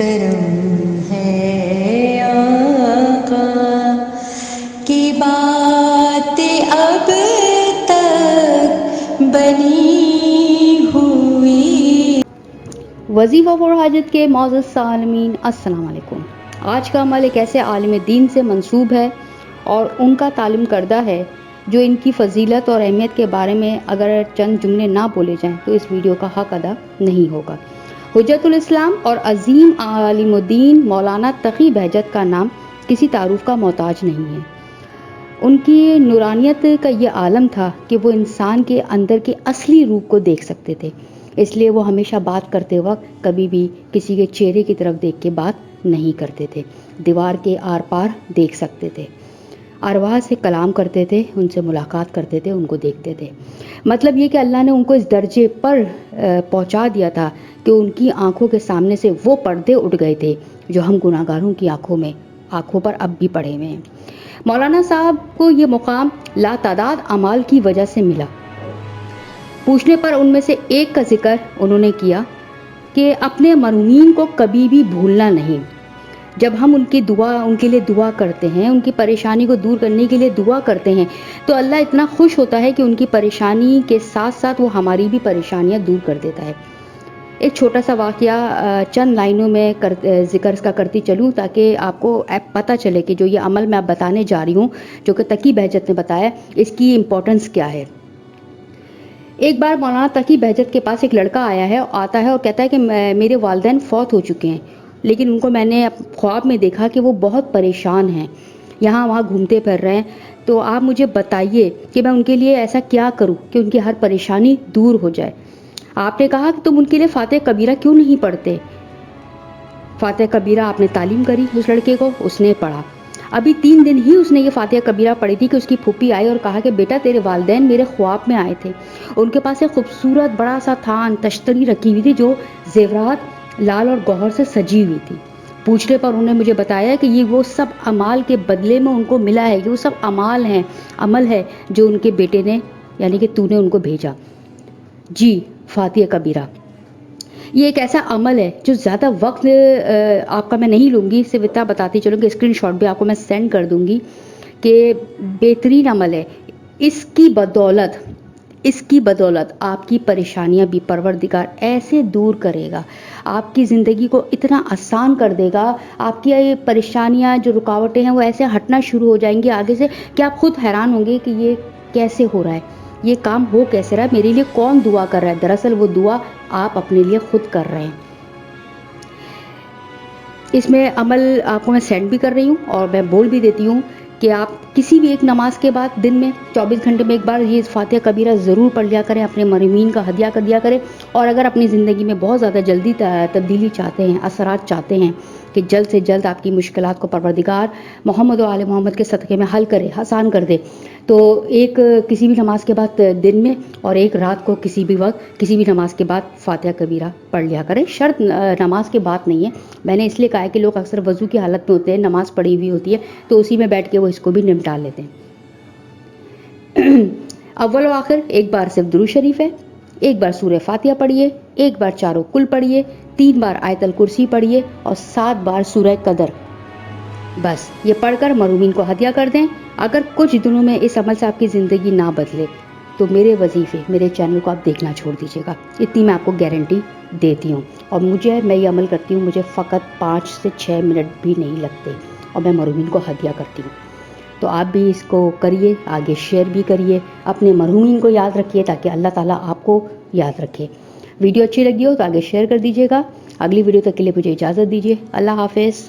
کرم ہے آقا کی بات اب تک بنی ہوئی۔ وظیفہ فور حاجت کے معزز سامعین السلام علیکم۔ آج کا عمل ایک ایسے عالم دین سے منسوب ہے اور ان کا تعلیم کردہ ہے جو ان کی فضیلت اور اہمیت کے بارے میں اگر چند جملے نہ بولے جائیں تو اس ویڈیو کا حق ادا نہیں ہوگا۔ حجت الاسلام اور عظیم عالم الدین مولانا تقی بہجت کا نام کسی تعارف کا محتاج نہیں ہے۔ ان کی نورانیت کا یہ عالم تھا کہ وہ انسان کے اندر کے اصلی روپ کو دیکھ سکتے تھے، اس لیے وہ ہمیشہ بات کرتے وقت کبھی بھی کسی کے چہرے کی طرف دیکھ کے بات نہیں کرتے تھے، دیوار کے آر پار دیکھ سکتے تھے، ارواح سے کلام کرتے تھے، ان سے ملاقات کرتے تھے، ان کو دیکھتے تھے۔ مطلب یہ کہ اللہ نے ان کو اس درجے پر پہنچا دیا تھا کہ ان کی آنکھوں کے سامنے سے وہ پردے اٹھ گئے تھے جو ہم گناہگاروں کی آنکھوں پر اب بھی پڑے ہوئے ہیں۔ مولانا صاحب کو یہ مقام لاتعداد اعمال کی وجہ سے ملا۔ پوچھنے پر ان میں سے ایک کا ذکر انہوں نے کیا کہ اپنے مرحومین کو کبھی بھی بھولنا نہیں۔ جب ہم ان کے لیے دعا کرتے ہیں، ان کی پریشانی کو دور کرنے کے لیے دعا کرتے ہیں تو اللہ اتنا خوش ہوتا ہے کہ ان کی پریشانی کے ساتھ ساتھ وہ ہماری بھی پریشانیاں دور کر دیتا ہے۔ ایک چھوٹا سا واقعہ چند لائنوں میں ذکر اس کا کرتی چلوں تاکہ آپ کو پتہ چلے کہ جو یہ عمل میں آپ بتانے جا رہی ہوں جو کہ تقی بہجت نے بتایا اس کی امپورٹنس کیا ہے۔ ایک بار مولانا تقی بہجت کے پاس ایک لڑکا آتا ہے اور کہتا ہے کہ میرے والدین فوت ہو چکے ہیں، لیکن ان کو میں نے خواب میں دیکھا کہ وہ بہت پریشان ہیں، یہاں وہاں گھومتے پھر رہے ہیں، تو آپ مجھے بتائیے کہ میں ان کے لیے ایسا کیا کروں کہ ان کی ہر پریشانی دور ہو جائے۔ آپ نے کہا کہ تم ان کے لیے فاتحہ کبیرہ کیوں نہیں پڑھتے؟ فاتحہ کبیرہ آپ نے تعلیم کری اس لڑکے کو، اس نے پڑھا۔ ابھی 3 دن ہی اس نے یہ فاتحہ کبیرہ پڑھی تھی کہ اس کی پھوپھی آئی اور کہا کہ بیٹا تیرے والدین میرے خواب میں آئے تھے، ان کے پاس ایک خوبصورت بڑا سا تھان تشتری رکھی ہوئی تھی جو زیورات لال اور گوہر سے سجی ہوئی تھی۔ پوچھنے پر انہوں نے مجھے بتایا کہ یہ وہ سب اعمال کے بدلے میں ان کو ملا ہے، یہ وہ سب عمل ہے جو ان کے بیٹے نے یعنی کہ تو نے ان کو بھیجا۔ جی فاتحہ کبیرہ یہ ایک ایسا عمل ہے جو زیادہ وقت آپ کا میں نہیں لوں گی، صرف اتنا بتاتی چلوں کہ اسکرین شاٹ بھی آپ کو میں سینڈ کر دوں گی کہ بہترین عمل ہے۔ اس کی بدولت آپ کی پریشانیاں بھی پروردگار ایسے دور کرے گا، آپ کی زندگی کو اتنا آسان کر دے گا، آپ کی یہ پریشانیاں جو رکاوٹیں ہیں وہ ایسے ہٹنا شروع ہو جائیں گی آگے سے کہ آپ خود حیران ہوں گے کہ یہ کیسے ہو رہا ہے، یہ کام ہو کیسے رہا ہے، میرے لیے کون دعا کر رہا ہے۔ دراصل وہ دعا آپ اپنے لیے خود کر رہے ہیں۔ اس میں عمل آپ کو میں سینڈ بھی کر رہی ہوں اور میں بول بھی دیتی ہوں کہ آپ کسی بھی ایک نماز کے بعد دن میں 24 گھنٹے میں ایک بار یہ فاتحہ کبیرہ ضرور پڑھ لیا کریں، اپنے مرحومین کا ہدیہ کر دیا کریں، اور اگر اپنی زندگی میں بہت زیادہ جلدی تبدیلی چاہتے ہیں، اثرات چاہتے ہیں کہ جلد سے جلد آپ کی مشکلات کو پروردگار محمد و آل محمد کے صدقے میں حل کرے، آسان کر دے، تو ایک کسی بھی نماز کے بعد دن میں اور ایک رات کو کسی بھی وقت کسی بھی نماز کے بعد فاتحہ کبیرہ پڑھ لیا کریں۔ شرط نماز کے بعد نہیں ہے، میں نے اس لیے کہا ہے کہ لوگ اکثر وضو کی حالت میں ہوتے ہیں، نماز پڑھی ہوئی ہوتی ہے تو اسی میں بیٹھ کے وہ اس کو بھی نمٹا لیتے ہیں۔ اول و آخر ایک بار صرف درود شریف ہے، ایک بار سورہ فاتحہ پڑھیے، ایک بار چاروں کل پڑھیے، 3 بار آیت الکرسی پڑھیے اور 7 بار سورہ قدر۔ بس یہ پڑھ کر مرحومین کو ہدیہ کر دیں۔ اگر کچھ دنوں میں اس عمل سے آپ کی زندگی نہ بدلے تو میرے وظیفے میرے چینل کو آپ دیکھنا چھوڑ دیجیے گا، اتنی میں آپ کو گارنٹی دیتی ہوں۔ اور میں یہ عمل کرتی ہوں، مجھے فقط 5 سے 6 منٹ بھی نہیں لگتے اور میں مرحومین کو ہدیہ کرتی ہوں۔ تو آپ بھی اس کو کریے، آگے شیئر بھی کریے، اپنے مرحومین کو یاد رکھیے تاکہ اللہ تعالیٰ آپ کو یاد رکھے۔ ویڈیو اچھی لگی ہو تو آگے شیئر کر دیجیے گا۔ اگلی ویڈیو تک کے لیے مجھے اجازت دیجیے، اللہ حافظ۔